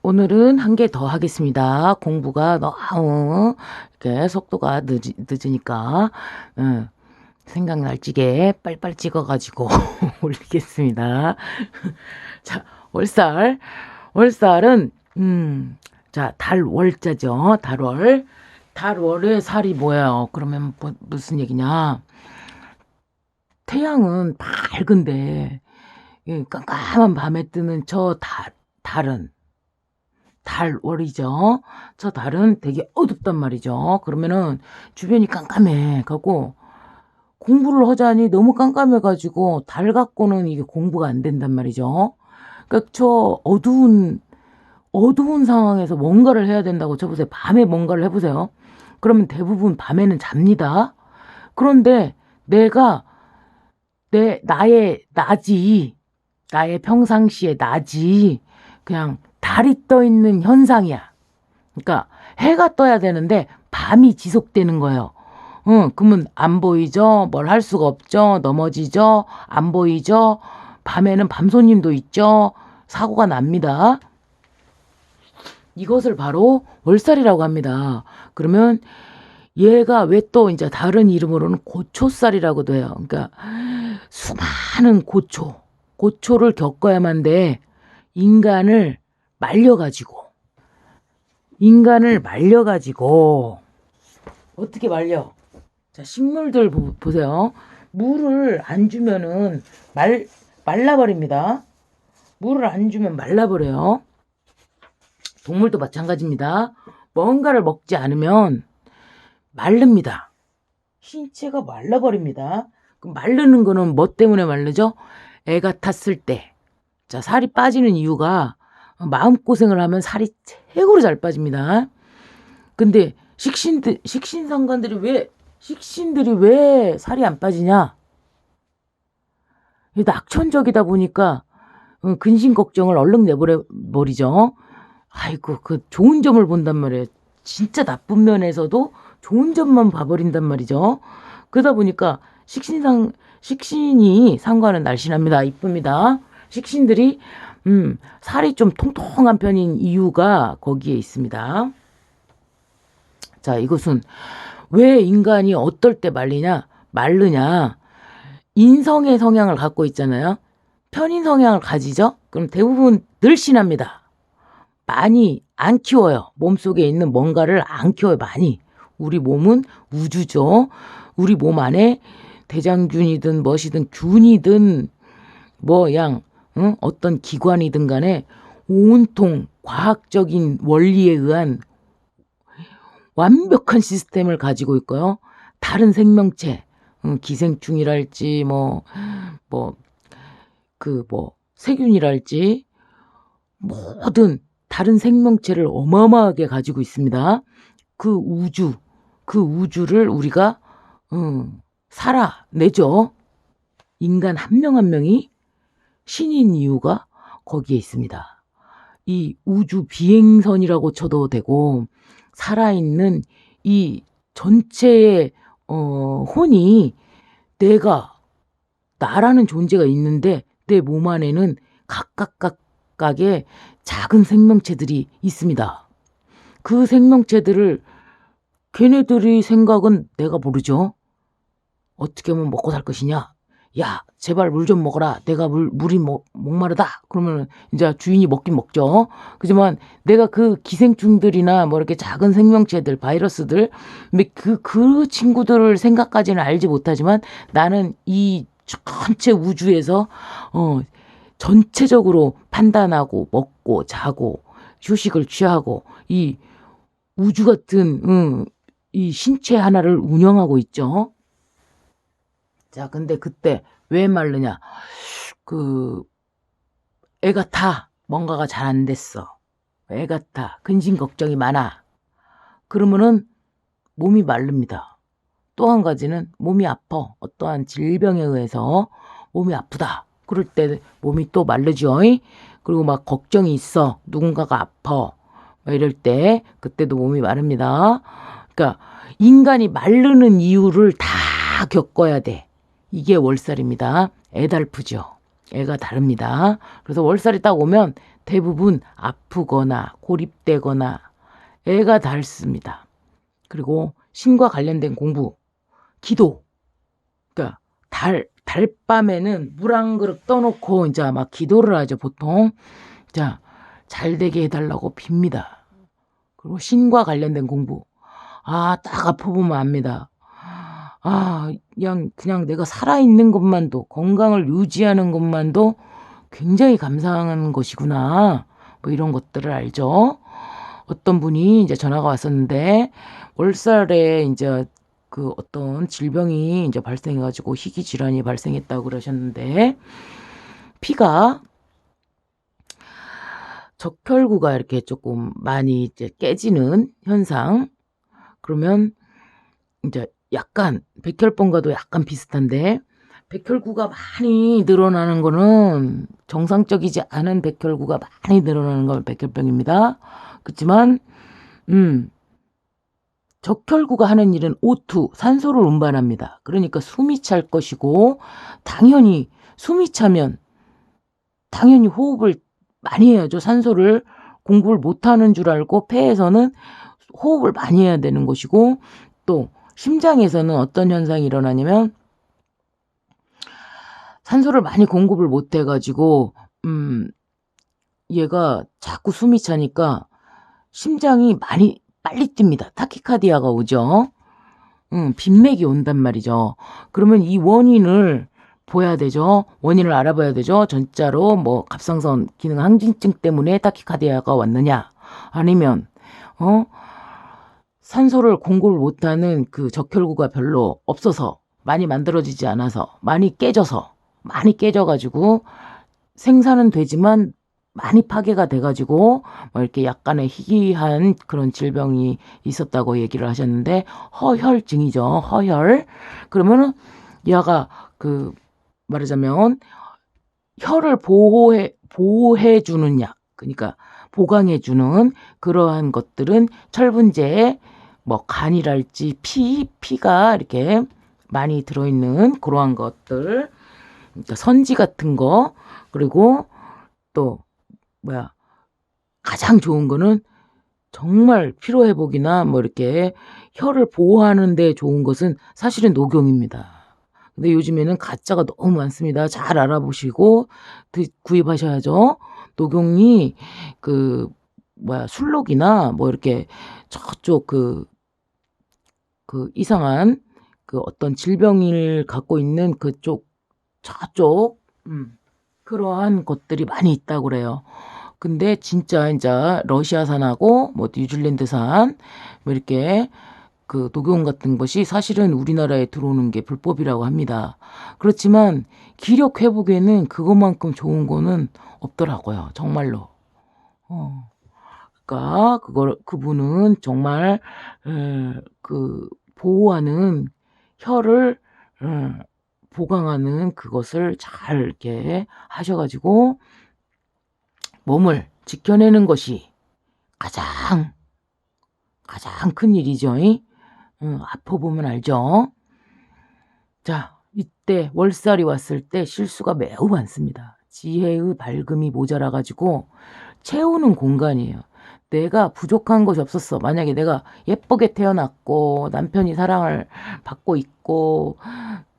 오늘은 한 개 더 하겠습니다. 공부가 너무 이렇게 속도가 늦으니까 생각날 찌게 빨리빨리 찍어가지고 올리겠습니다. 자, 월살은 자, 달월자죠. 달월의 살이 뭐예요? 그러면 무슨 얘기냐? 태양은 밝은데 이 깜깜한 밤에 뜨는 저 달은 달월이죠. 저 달은 되게 어둡단 말이죠. 그러면은 주변이 깜깜해 갖고 공부를 하자니 너무 깜깜해가지고 달 갖고는 이게 공부가 안 된단 말이죠. 그러니까 저 어두운 상황에서 뭔가를 해야 된다고 쳐보세요. 밤에 뭔가를 해보세요. 그러면 대부분 밤에는 잡니다. 그런데 나의 낮이, 나의 평상시의 낮이 그냥 달이 떠 있는 현상이야. 그러니까 해가 떠야 되는데 밤이 지속되는 거예요. 그러면 안 보이죠? 뭘 할 수가 없죠? 넘어지죠? 안 보이죠? 밤에는 밤손님도 있죠? 사고가 납니다. 이것을 바로 월살이라고 합니다. 그러면 얘가 왜 또 이제 다른 이름으로는 고초살이라고도 해요. 그러니까 수많은 고초를 겪어야만 돼. 인간을 말려가지고 어떻게 말려? 자, 식물들 보세요. 물을 안 주면은 말라버립니다. 물을 안 주면 말라버려요. 동물도 마찬가지입니다. 뭔가를 먹지 않으면 마릅니다. 신체가 말라버립니다. 그럼 마르는 거는 뭐 때문에 마르죠? 애가 탔을 때. 자, 살이 빠지는 이유가 마음고생을 하면 살이 최고로 잘 빠집니다. 근데 식신상관들이 왜 살이 안 빠지냐? 낙천적이다 보니까 근심 걱정을 얼른 내버려버리죠. 아이고, 그 좋은 점을 본단 말이에요. 진짜 나쁜 면에서도 좋은 점만 봐버린단 말이죠. 그러다 보니까 식신이 상관은 날씬합니다. 이쁩니다. 식신들이 살이 좀 통통한 편인 이유가 거기에 있습니다. 자, 이것은 왜 인간이 어떨 때 마르냐? 인성의 성향을 갖고 있잖아요. 편인 성향을 가지죠? 그럼 대부분 늘씬합니다. 많이 안 키워요. 몸속에 있는 뭔가를 안 키워요. 많이. 우리 몸은 우주죠. 우리 몸 안에 대장균이든 무엇이든 균이든 어떤 기관이든 간에 온통 과학적인 원리에 의한 완벽한 시스템을 가지고 있고요. 다른 생명체, 기생충이랄지 세균이랄지 모든 다른 생명체를 어마어마하게 가지고 있습니다. 그 우주를 우리가 살아내죠. 인간 한 명 한 명이 신인 이유가 거기에 있습니다. 이 우주 비행선이라고 쳐도 되고 살아있는 이 전체의 혼이 나라는 존재가 있는데 내 몸 안에는 각각의 작은 생명체들이 있습니다. 그 생명체들을 걔네들이 생각은 내가 모르죠. 어떻게 하면 먹고 살 것이냐? 야, 제발 물 좀 먹어라. 내가 물이 목마르다. 그러면 이제 주인이 먹긴 먹죠. 그지만 내가 그 기생충들이나 이렇게 작은 생명체들, 바이러스들, 그 친구들을 생각까지는 알지 못하지만 나는 이 전체 우주에서 전체적으로 판단하고 먹고 자고 휴식을 취하고 이 우주 같은 이 신체 하나를 운영하고 있죠. 자, 근데 그때 왜 마르냐? 애가 타. 뭔가가 잘 안 됐어. 애가 타. 근심 걱정이 많아. 그러면은 몸이 마릅니다. 또 한 가지는 몸이 아파. 어떠한 질병에 의해서 몸이 아프다. 그럴 때 몸이 또 마르죠. 그리고 막 걱정이 있어. 누군가가 아파. 이럴 때 그때도 몸이 마릅니다. 그러니까 인간이 마르는 이유를 다 겪어야 돼. 이게 월살입니다. 애달프죠. 애가 다릅니다. 그래서 월살이 딱 오면 대부분 아프거나 고립되거나 애가 닳습니다. 그리고 신과 관련된 공부, 기도. 그러니까 달밤에는 물 한 그릇 떠놓고 이제 막 기도를 하죠, 보통. 자, 잘 되게 해달라고 빕니다. 그리고 신과 관련된 공부. 딱 아파보면 압니다. 그냥 내가 살아있는 것만도, 건강을 유지하는 것만도 굉장히 감사한 것이구나. 뭐 이런 것들을 알죠. 어떤 분이 이제 전화가 왔었는데, 월살에 이제 그 어떤 질병이 이제 발생해가지고 희귀 질환이 발생했다고 그러셨는데, 피가 적혈구가 이렇게 조금 많이 이제 깨지는 현상. 그러면 이제 약간 백혈병과도 약간 비슷한데, 백혈구가 많이 늘어나는 거는 정상적이지 않은 백혈구가 많이 늘어나는 건 백혈병입니다. 그렇지만 적혈구가 하는 일은 O2, 산소를 운반합니다. 그러니까 숨이 찰 것이고, 당연히 숨이 차면 당연히 호흡을 많이 해야죠. 산소를 공급을 못하는 줄 알고 폐에서는 호흡을 많이 해야 되는 것이고, 또 심장에서는 어떤 현상이 일어나냐면 산소를 많이 공급을 못 해가지고 얘가 자꾸 숨이 차니까 심장이 많이 빨리 뜁니다. 타키카디아가 오죠. 빈맥이 온단 말이죠. 그러면 이 원인을 보야 되죠. 원인을 알아봐야 되죠. 전자로 뭐 갑상선 기능 항진증 때문에 타키카디아가 왔느냐, 아니면 산소를 공급을 못하는 그 적혈구가 별로 없어서, 많이 만들어지지 않아서, 많이 깨져가지고 생산은 되지만 많이 파괴가 돼가지고 뭐 이렇게 약간의 희귀한 그런 질병이 있었다고 얘기를 하셨는데, 허혈증이죠. 허혈. 그러면은 얘가 그 말하자면 혈을 보호해주는 약, 그러니까 보강해주는 그러한 것들은 철분제, 뭐 간이랄지 피가 이렇게 많이 들어있는 그러한 것들, 그러니까 선지 같은 거. 그리고 또 가장 좋은 거는 정말 피로회복이나 뭐 이렇게 혈을 보호하는 데 좋은 것은 사실은 녹용입니다. 근데 요즘에는 가짜가 너무 많습니다. 잘 알아보시고 구입하셔야죠. 녹용이 술록이나 뭐 이렇게 저쪽 그 이상한 그 어떤 질병을 갖고 있는 저쪽 그러한 것들이 많이 있다고 그래요. 근데 진짜 이제 러시아산하고 뭐 뉴질랜드산 뭐 이렇게 그 녹용 같은 것이 사실은 우리나라에 들어오는 게 불법이라고 합니다. 그렇지만 기력 회복에는 그것만큼 좋은 거는 없더라고요. 정말로. 그러니까 그분은 정말 그 보호하는 혈을 보강하는 그것을 잘 이렇게 하셔가지고 몸을 지켜내는 것이 가장 큰 일이죠. 아파보면 알죠. 자, 이때 월살이 왔을 때 실수가 매우 많습니다. 지혜의 밝음이 모자라가지고 채우는 공간이에요. 내가 부족한 것이 없었어. 만약에 내가 예쁘게 태어났고 남편이 사랑을 받고 있고,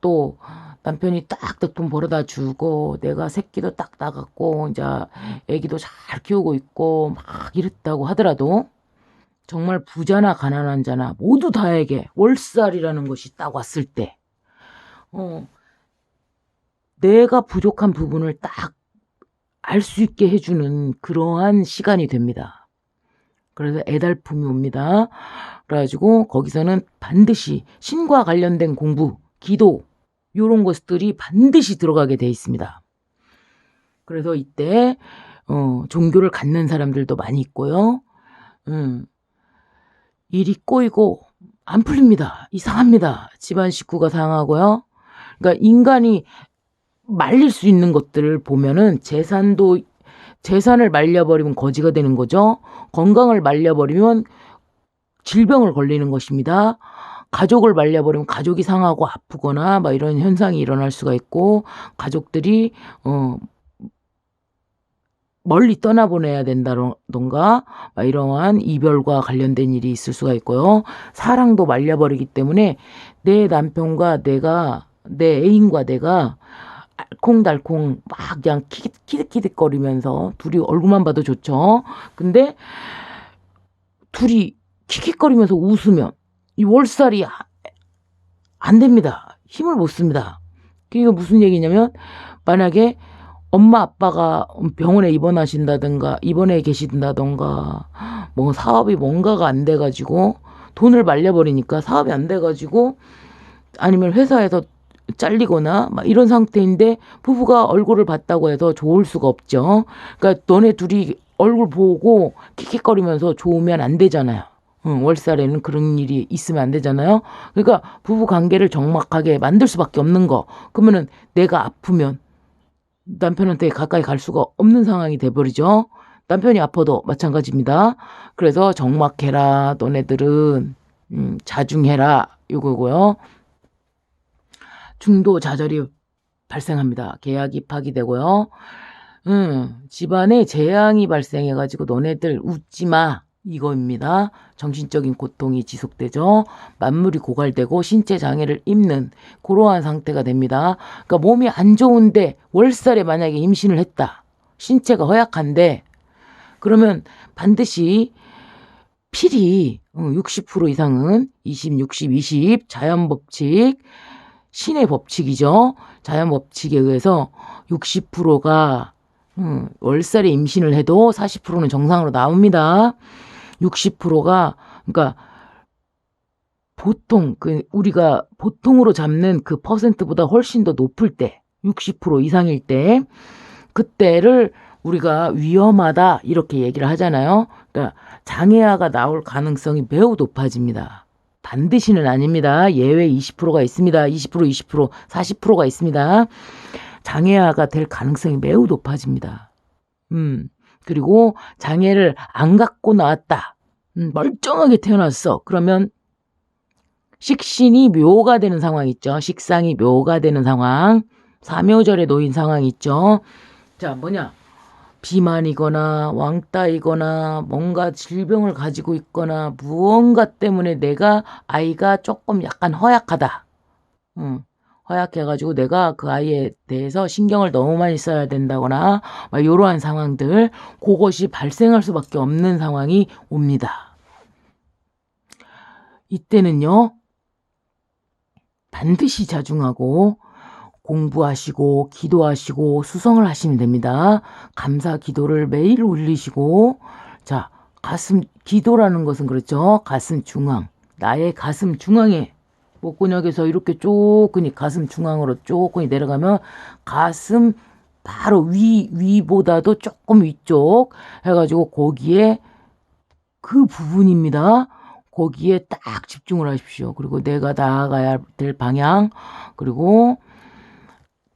또 남편이 딱딱 돈 벌어다 주고, 내가 새끼도 딱 나갔고 이제 애기도 잘 키우고 있고 막 이랬다고 하더라도, 정말 부자나 가난한 자나 모두 다에게 월살이라는 것이 딱 왔을 때 내가 부족한 부분을 딱 알 수 있게 해주는 그러한 시간이 됩니다. 그래서 애달픔이 옵니다. 그래가지고 거기서는 반드시 신과 관련된 공부, 기도, 이런 것들이 반드시 들어가게 돼 있습니다. 그래서 이때 종교를 갖는 사람들도 많이 있고요. 일이 꼬이고 안 풀립니다. 이상합니다. 집안 식구가 상하고요. 그러니까 인간이 말릴 수 있는 것들을 보면은 재산을 말려버리면 거지가 되는 거죠. 건강을 말려버리면 질병을 걸리는 것입니다. 가족을 말려버리면 가족이 상하고 아프거나 막 이런 현상이 일어날 수가 있고, 가족들이 멀리 떠나보내야 된다던가 이러한 이별과 관련된 일이 있을 수가 있고요. 사랑도 말려버리기 때문에 내 남편과 내 애인과 내가 알콩달콩 막 그냥 키득키득거리면서 둘이 얼굴만 봐도 좋죠. 근데 둘이 킥킥거리면서 웃으면 이 월살이 안 됩니다. 힘을 못 씁니다. 그게 무슨 얘기냐면 만약에 엄마 아빠가 병원에 입원해 계신다던가 뭐 사업이 뭔가가 안 돼가지고 돈을 말려버리니까 사업이 안 돼가지고 아니면 회사에서 잘리거나 막 이런 상태인데 부부가 얼굴을 봤다고 해서 좋을 수가 없죠. 그러니까 너네 둘이 얼굴 보고 킥킥거리면서 좋으면 안 되잖아요. 월살에는 그런 일이 있으면 안 되잖아요. 그러니까 부부 관계를 적막하게 만들 수밖에 없는 거. 그러면은 내가 아프면 남편한테 가까이 갈 수가 없는 상황이 돼버리죠. 남편이 아파도 마찬가지입니다. 그래서 적막해라. 너네들은 자중해라. 이거고요. 중도 좌절이 발생합니다. 계약이 파기되고요. 집안에 재앙이 발생해가지고 너네들 웃지 마. 이거입니다. 정신적인 고통이 지속되죠. 만물이 고갈되고 신체 장애를 입는 그러한 상태가 됩니다. 그러니까 몸이 안 좋은데 월살에 만약에 임신을 했다. 신체가 허약한데 그러면 반드시 필히 60% 이상은 20, 60, 20 자연법칙 신의 법칙이죠. 자연법칙에 의해서 60%가 월살에 임신을 해도 40%는 정상으로 나옵니다. 60%가 그러니까 보통 우리가 보통으로 잡는 그 퍼센트보다 훨씬 더 높을 때 60% 이상일 때 그때를 우리가 위험하다 이렇게 얘기를 하잖아요. 그러니까 장애아가 나올 가능성이 매우 높아집니다. 반드시는 아닙니다. 예외 20%가 있습니다. 20%, 40%가 있습니다. 장애아가 될 가능성이 매우 높아집니다. 그리고 장애를 안 갖고 나왔다. 멀쩡하게 태어났어. 그러면 식신이 묘가 되는 상황 있죠. 식상이 묘가 되는 상황. 사묘절에 놓인 상황 있죠. 자, 뭐냐. 비만이거나 왕따이거나 뭔가 질병을 가지고 있거나 무언가 때문에 아이가 조금 약간 허약하다. 허약해가지고 내가 그 아이에 대해서 신경을 너무 많이 써야 된다거나 이러한 상황들 그것이 발생할 수밖에 없는 상황이 옵니다. 이때는요. 반드시 자중하고 공부하시고 기도하시고 수성을 하시면 됩니다. 감사 기도를 매일 올리시고 자 가슴 기도라는 것은 그렇죠. 가슴 중앙 나의 가슴 중앙에 목근육에서 이렇게 쪼끈히 가슴 중앙으로 쪼끈히 내려가면 가슴 바로 위보다도 조금 위쪽 해가지고 거기에 그 부분입니다. 거기에 딱 집중을 하십시오. 그리고 내가 나아가야 될 방향 그리고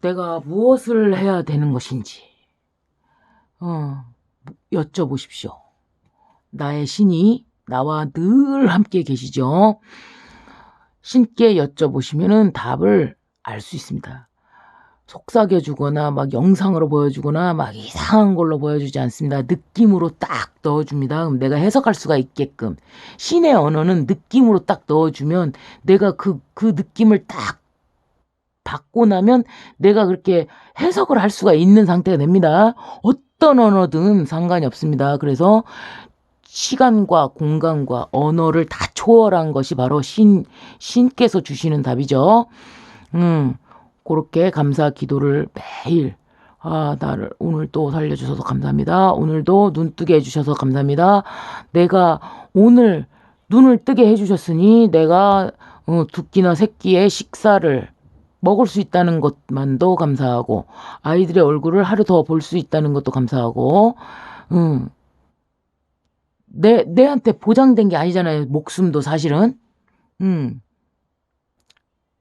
내가 무엇을 해야 되는 것인지 여쭤보십시오. 나의 신이 나와 늘 함께 계시죠. 신께 여쭤보시면은 답을 알 수 있습니다. 속삭여주거나 막 영상으로 보여주거나 막 이상한 걸로 보여주지 않습니다. 느낌으로 딱 넣어줍니다. 그럼 내가 해석할 수가 있게끔 신의 언어는 느낌으로 딱 넣어주면 내가 그 느낌을 딱 받고 나면 내가 그렇게 해석을 할 수가 있는 상태가 됩니다. 어떤 언어든 상관이 없습니다. 그래서 시간과 공간과 언어를 다 초월한 것이 바로 신께서 주시는 답이죠. 그렇게 감사 기도를 매일 나를 오늘 또 살려주셔서 감사합니다. 오늘도 눈 뜨게 해주셔서 감사합니다. 내가 오늘 눈을 뜨게 해주셨으니 내가 두 끼나 세 끼의 식사를 먹을 수 있다는 것만도 감사하고 아이들의 얼굴을 하루 더 볼 수 있다는 것도 감사하고 내한테 보장된 게 아니잖아요. 목숨도 사실은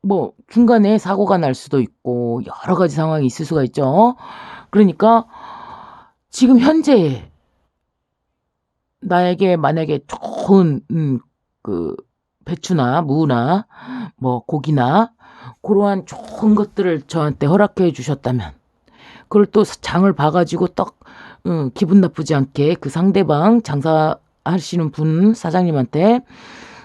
뭐 중간에 사고가 날 수도 있고 여러 가지 상황이 있을 수가 있죠. 그러니까 지금 현재 나에게 만약에 좋은 그 배추나 무나 뭐 고기나 그러한 좋은 것들을 저한테 허락해 주셨다면 그걸 또 장을 봐가지고 기분 나쁘지 않게 그 상대방 장사하시는 분 사장님한테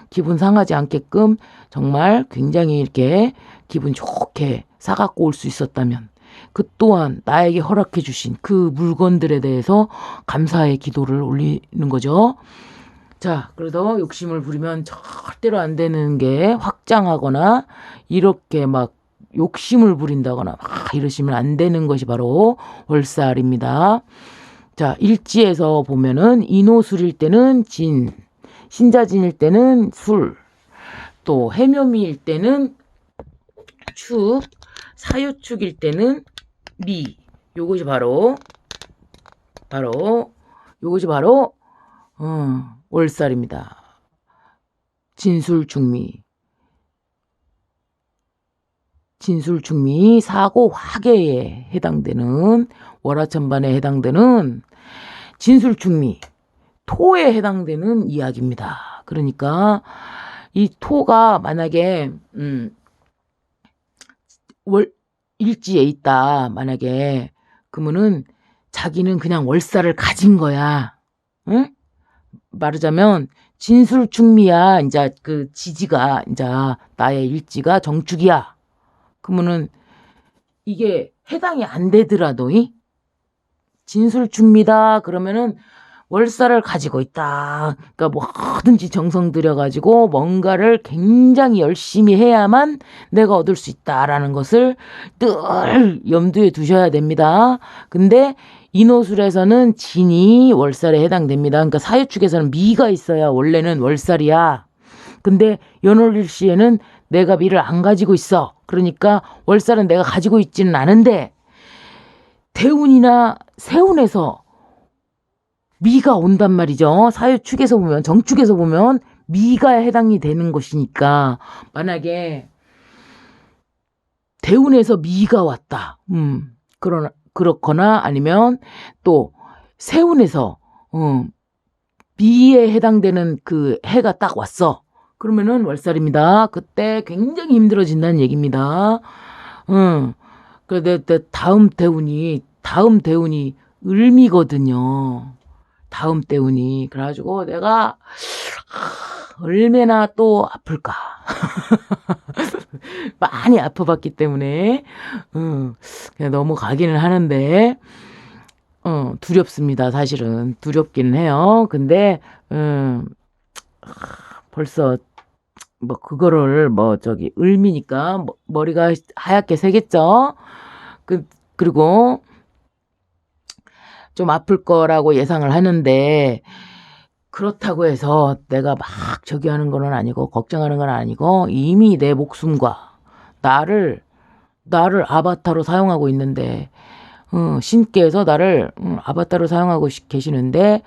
기분 상하지 않게끔 정말 굉장히 이렇게 기분 좋게 사갖고 올 수 있었다면 그 또한 나에게 허락해 주신 그 물건들에 대해서 감사의 기도를 올리는 거죠. 자, 그래서 욕심을 부리면 절대로 안 되는 게 확장하거나 이렇게 막 욕심을 부린다거나 막 이러시면 안 되는 것이 바로 월살입니다. 자, 일지에서 보면은 인호술일 때는 진, 신자진일 때는 술, 또 해묘미일 때는 축, 사유축일 때는 미. 요것이 바로 요것이 바로 월살입니다. 진술중미. 진술중미 사고 화계에 해당되는 월화천반에 해당되는 진술중미 토에 해당되는 이야기입니다. 그러니까 이 토가 만약에 일지에 있다 만약에 그러면은 자기는 그냥 월살을 가진 거야. 응? 말하자면 진술중미야. 이제 그 지지가 이제 나의 일지가 정축이야. 그러면은 이게 해당이 안 되더라도 진술중미다 그러면은 월살을 가지고 있다. 그러니까 뭐든지 정성 들여가지고 뭔가를 굉장히 열심히 해야만 내가 얻을 수 있다라는 것을 늘 염두에 두셔야 됩니다. 근데 인호술에서는 진이 월살에 해당됩니다. 그러니까 사유축에서는 미가 있어야 원래는 월살이야. 근데 연월일시에는 내가 미를 안 가지고 있어. 그러니까 월살은 내가 가지고 있지는 않은데 대운이나 세운에서 미가 온단 말이죠. 사유축에서 보면 정축에서 보면 미가 해당이 되는 것이니까 만약에 대운에서 미가 왔다. 그렇거나 아니면 또 세운에서 미에 해당되는 그 해가 딱 왔어. 그러면은 월살입니다. 그때 굉장히 힘들어진다는 얘기입니다. 그런데 다음 대운이 을미거든요. 다음 대운이. 그래가지고 내가 얼마나 또 아플까. 많이 아파봤기 때문에 그냥 너무 가기는 하는데 두렵습니다. 사실은 두렵기는 해요. 근데 벌써 뭐 그거를 을미니까 머리가 하얗게 새겠죠. 그리고 좀 아플 거라고 예상을 하는데 그렇다고 해서 내가 막 저기 하는 건 아니고 걱정하는 건 아니고 이미 내 목숨과 나를 아바타로 사용하고 있는데 신께서 나를 아바타로 사용하고 계시는데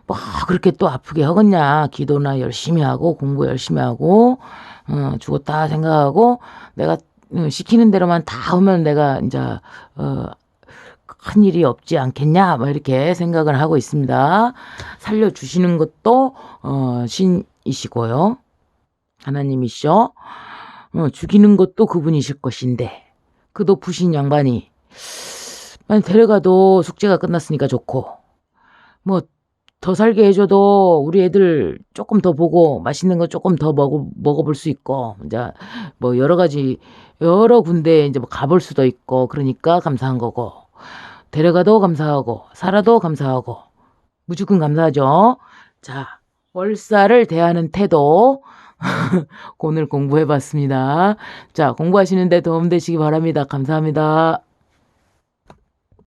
뭐 그렇게 또 아프게 하겠냐. 기도나 열심히 하고 공부 열심히 하고 죽었다 생각하고 내가 시키는 대로만 다 하면 내가 이제 큰 일이 없지 않겠냐 뭐 이렇게 생각을 하고 있습니다. 살려주시는 것도 신이시고요. 하나님이시죠. 죽이는 것도 그분이실 것인데 그 높으신 양반이 데려가도 숙제가 끝났으니까 좋고 뭐 더 살게 해줘도 우리 애들 조금 더 보고 맛있는 거 조금 더 먹어볼 수 있고 이제 뭐 여러 군데 이제 뭐 가볼 수도 있고 그러니까 감사한 거고 데려가도 감사하고 살아도 감사하고 무조건 감사하죠. 자, 월살을 대하는 태도 오늘 공부해봤습니다. 자, 공부하시는데 도움되시기 바랍니다. 감사합니다.